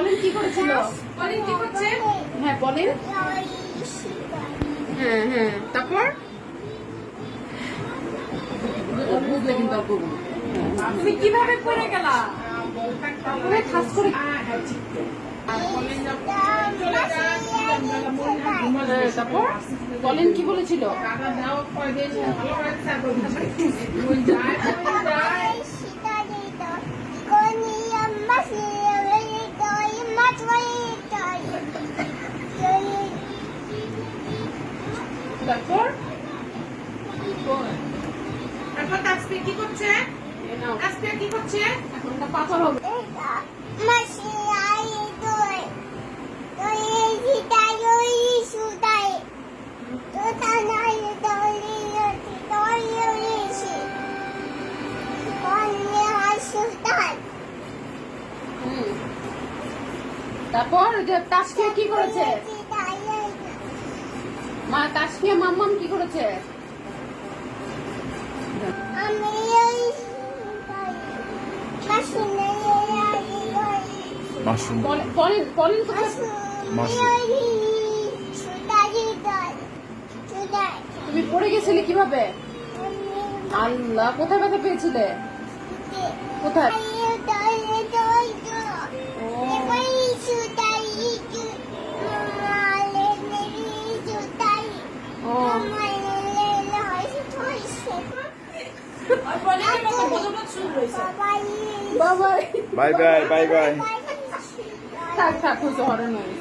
বলেন কি করেছিল? বলেন কি করছে? হ্যাঁ বলেন। হ্যাঁ হ্যাঁ, তারপর বুঝলে কিন্তু অল্প তুমি কিভাবে পড়ে গেলা? তারপরে খাস করে তারপর বলেন কি বলেছিল? তারপর তারপর তাসফিয়া কি করছে? তাসফিয়া কি করছে? এখন তা পাথর হবে। তারপর যে তাসফিয়া কি করেছে? মা তাসফিয়া মাম্মাম কি করেছে? মাশরুম বলেন বলেন কোথায়? তুমি পড়ে গেছিলে কিভাবে? আল্লাহ, কোথায় ব্যথা পেয়েছিলে? কোথায়? ও আর বলেন মতো বদমাশ শুরু হয়েছে। বাবা, বাই বাই বাই বাই থাক থাক হয়েছে হরণ হয়ে